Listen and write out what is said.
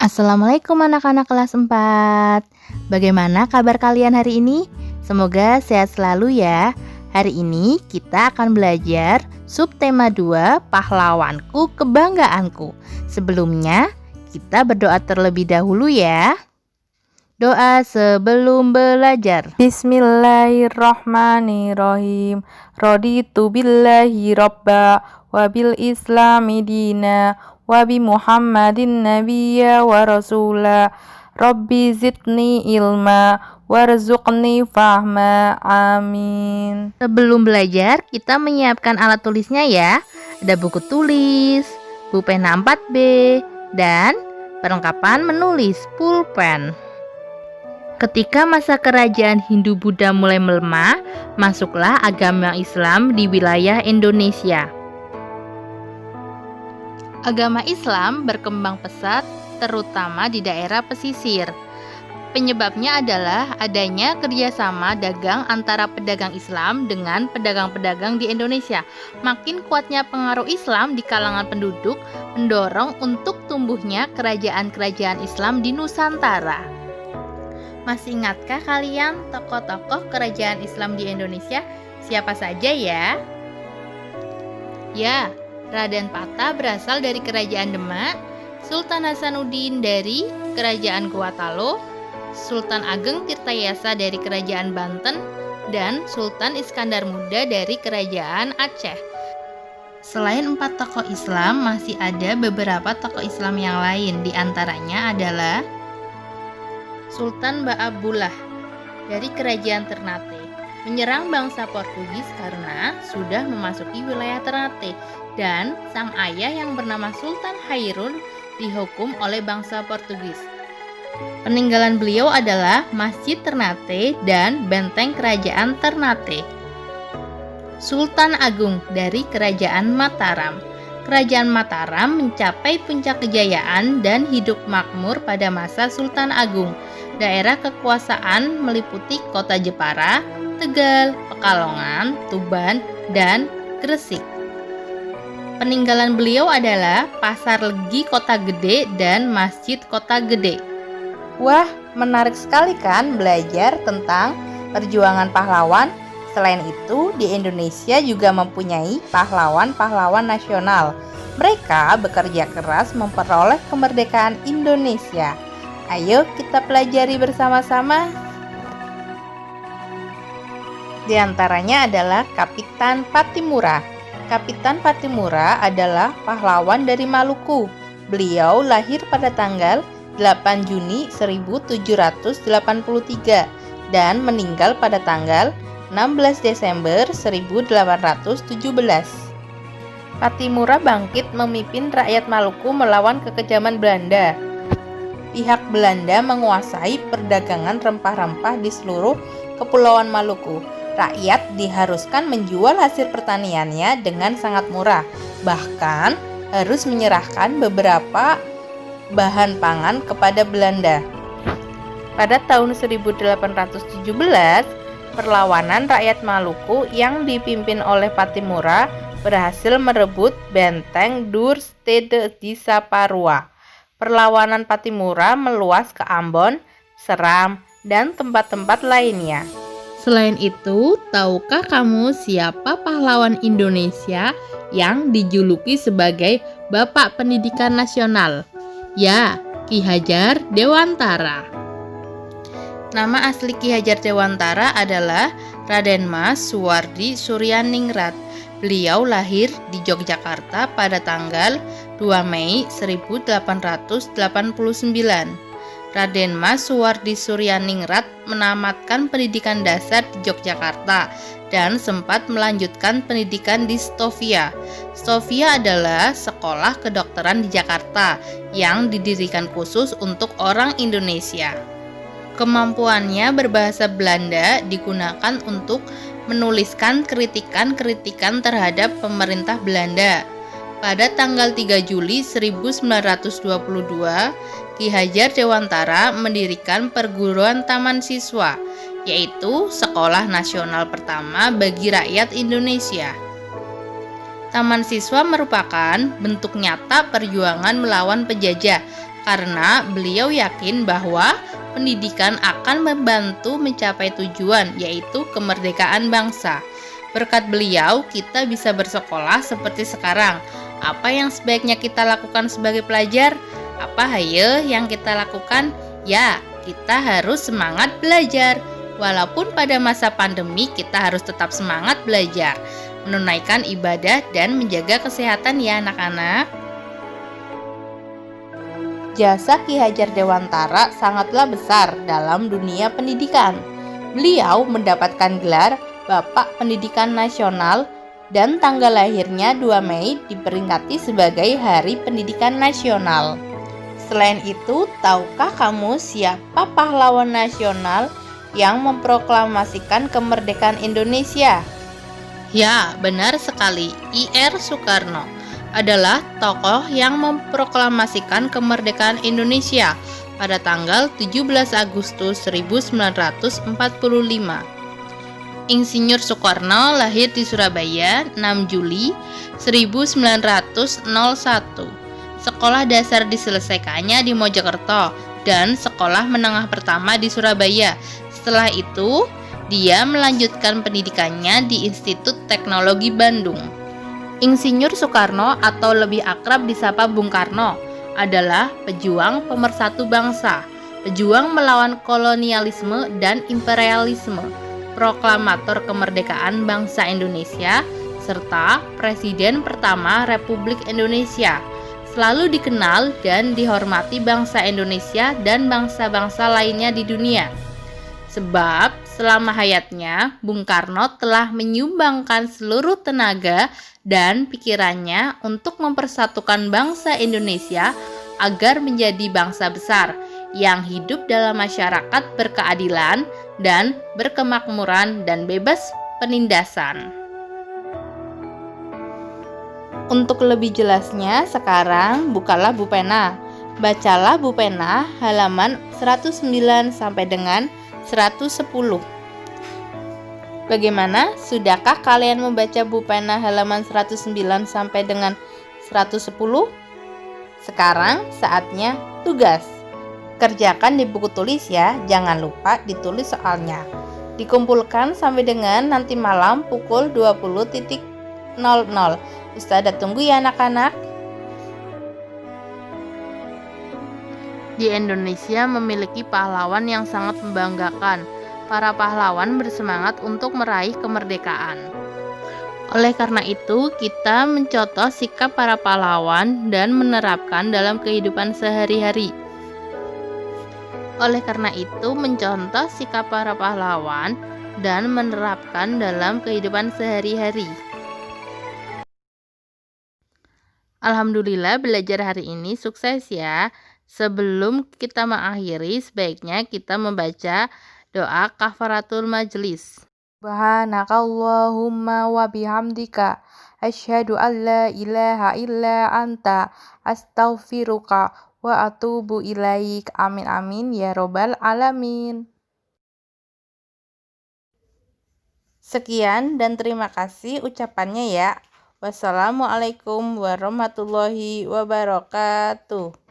Assalamualaikum anak-anak kelas 4. Bagaimana kabar kalian hari ini? Semoga sehat selalu ya. Hari ini kita akan belajar subtema 2 pahlawanku kebanggaanku. Sebelumnya kita berdoa terlebih dahulu ya. Doa sebelum belajar. Bismillahirrahmanirrahim. Raditu billahi robba wa bil islami dina wa bi muhammadin nabiyya wa rasula. Rabbi zidni ilma warzuqni fahma. Amin. Sebelum belajar, kita menyiapkan alat tulisnya ya. Ada buku tulis, pulpen 4B, dan perlengkapan menulis pulpen. Ketika masa kerajaan Hindu-Buddha mulai melemah, masuklah agama Islam di wilayah Indonesia. Agama Islam berkembang pesat, terutama di daerah pesisir. Penyebabnya adalah adanya kerjasama dagang antara pedagang Islam dengan pedagang-pedagang di Indonesia. Makin kuatnya pengaruh Islam di kalangan penduduk mendorong untuk tumbuhnya kerajaan-kerajaan Islam di Nusantara. Masih ingatkah kalian tokoh-tokoh kerajaan Islam di Indonesia? Siapa saja ya? Ya, Raden Patah berasal dari kerajaan Demak, Sultan Hasanuddin dari kerajaan Gorontalo, Sultan Ageng Tirtayasa dari kerajaan Banten, dan Sultan Iskandar Muda dari kerajaan Aceh. Selain 4 tokoh Islam, masih ada beberapa tokoh Islam yang lain. Di antaranya adalah Sultan Baabullah dari kerajaan Ternate menyerang bangsa Portugis karena sudah memasuki wilayah Ternate, dan sang ayah yang bernama Sultan Hairun dihukum oleh bangsa Portugis. Peninggalan beliau adalah Masjid Ternate dan Benteng Kerajaan Ternate. Sultan Agung dari kerajaan Mataram. Kerajaan Mataram mencapai puncak kejayaan dan hidup makmur pada masa Sultan Agung. Daerah kekuasaan meliputi kota Jepara, Tegal, Pekalongan, Tuban, dan Gresik. Peninggalan beliau adalah Pasar Legi Kota Gede dan Masjid Kota Gede. Wah, menarik sekali kan belajar tentang perjuangan pahlawan. Selain itu, di Indonesia juga mempunyai pahlawan-pahlawan nasional. Mereka bekerja keras memperoleh kemerdekaan Indonesia. Ayo kita pelajari bersama-sama. Di antaranya adalah Kapitan Patimura. Kapitan Patimura adalah pahlawan dari Maluku. Beliau lahir pada tanggal 8 Juni 1783 dan meninggal pada tanggal 16 Desember 1817. Patimura bangkit memimpin rakyat Maluku melawan kekejaman Belanda. Pihak Belanda menguasai perdagangan rempah-rempah di seluruh kepulauan Maluku. Rakyat diharuskan menjual hasil pertaniannya dengan sangat murah, bahkan harus menyerahkan beberapa bahan pangan kepada Belanda. Pada tahun 1817, perlawanan rakyat Maluku yang dipimpin oleh Patimura berhasil merebut benteng Dur Stede di Saparua. Perlawanan Patimura meluas ke Ambon, Seram, dan tempat-tempat lainnya. Selain itu, tahukah kamu siapa pahlawan Indonesia yang dijuluki sebagai Bapak Pendidikan Nasional? Ya, Ki Hajar Dewantara. Nama asli Ki Hajar Dewantara adalah Raden Mas Suwardi Suryaningrat. Beliau lahir di Yogyakarta pada tanggal 2 Mei 1889. Raden Mas Suwardi Suryaningrat menamatkan pendidikan dasar di Yogyakarta dan sempat melanjutkan pendidikan di Stovia. Stovia adalah sekolah kedokteran di Jakarta yang didirikan khusus untuk orang Indonesia. Kemampuannya berbahasa Belanda digunakan untuk menuliskan kritikan-kritikan terhadap pemerintah Belanda. Pada tanggal 3 Juli 1922, Ki Hajar Dewantara mendirikan perguruan taman siswa, yaitu sekolah nasional pertama bagi rakyat Indonesia. Taman siswa merupakan bentuk nyata perjuangan melawan penjajah karena beliau yakin bahwa pendidikan akan membantu mencapai tujuan, yaitu kemerdekaan bangsa. Berkat beliau, kita bisa bersekolah seperti sekarang. Apa yang sebaiknya kita lakukan sebagai pelajar? Apa hayo yang kita lakukan? Ya, kita harus semangat belajar. Walaupun pada masa pandemi kita harus tetap semangat belajar, menunaikan ibadah dan menjaga kesehatan ya anak-anak. Jasa Ki Hajar Dewantara sangatlah besar dalam dunia pendidikan. Beliau mendapatkan gelar Bapak Pendidikan Nasional dan tanggal lahirnya 2 Mei diperingati sebagai Hari Pendidikan Nasional. Selain itu, tahukah kamu siapa pahlawan nasional yang memproklamasikan kemerdekaan Indonesia? Ya, benar sekali. I.R. Soekarno adalah tokoh yang memproklamasikan kemerdekaan Indonesia pada tanggal 17 Agustus 1945. Insinyur Soekarno lahir di Surabaya 6 Juli 1901. Sekolah dasar diselesaikannya di Mojokerto dan sekolah menengah pertama di Surabaya. Setelah itu, dia melanjutkan pendidikannya di Institut Teknologi Bandung. Insinyur Soekarno atau lebih akrab disapa Bung Karno adalah pejuang pemersatu bangsa, pejuang melawan kolonialisme dan imperialisme, proklamator kemerdekaan bangsa Indonesia, serta Presiden pertama Republik Indonesia. Selalu dikenal dan dihormati bangsa Indonesia dan bangsa-bangsa lainnya di dunia. Sebab selama hayatnya, Bung Karno telah menyumbangkan seluruh tenaga dan pikirannya untuk mempersatukan bangsa Indonesia agar menjadi bangsa besar yang hidup dalam masyarakat berkeadilan dan berkemakmuran dan bebas penindasan. Untuk lebih jelasnya, sekarang bukalah Bupena. Bacalah Bupena halaman 109 sampai dengan 110. Bagaimana? Sudahkah kalian membaca Bupena halaman 109 sampai dengan 110? Sekarang saatnya tugas. Kerjakan di buku tulis ya, jangan lupa ditulis soalnya. Dikumpulkan sampai dengan nanti malam pukul 20.00. Ustazah tunggu ya anak-anak. Di Indonesia memiliki pahlawan yang sangat membanggakan. Para pahlawan bersemangat untuk meraih kemerdekaan. Oleh karena itu, kita mencontoh sikap para pahlawan dan menerapkan dalam kehidupan sehari-hari. Oleh karena itu, mencontoh sikap para pahlawan dan menerapkan dalam kehidupan sehari-hari. Alhamdulillah belajar hari ini sukses ya. Sebelum kita mengakhiri, sebaiknya kita membaca doa kafaratul majlis. Subhanakallahumma wa bihamdika asyhadu an la ilaha illa anta astaghfiruka wa atubu ilaik. Amin amin ya robbal alamin. Sekian dan terima kasih ucapannya ya. Wassalamualaikum warahmatullahi wabarakatuh.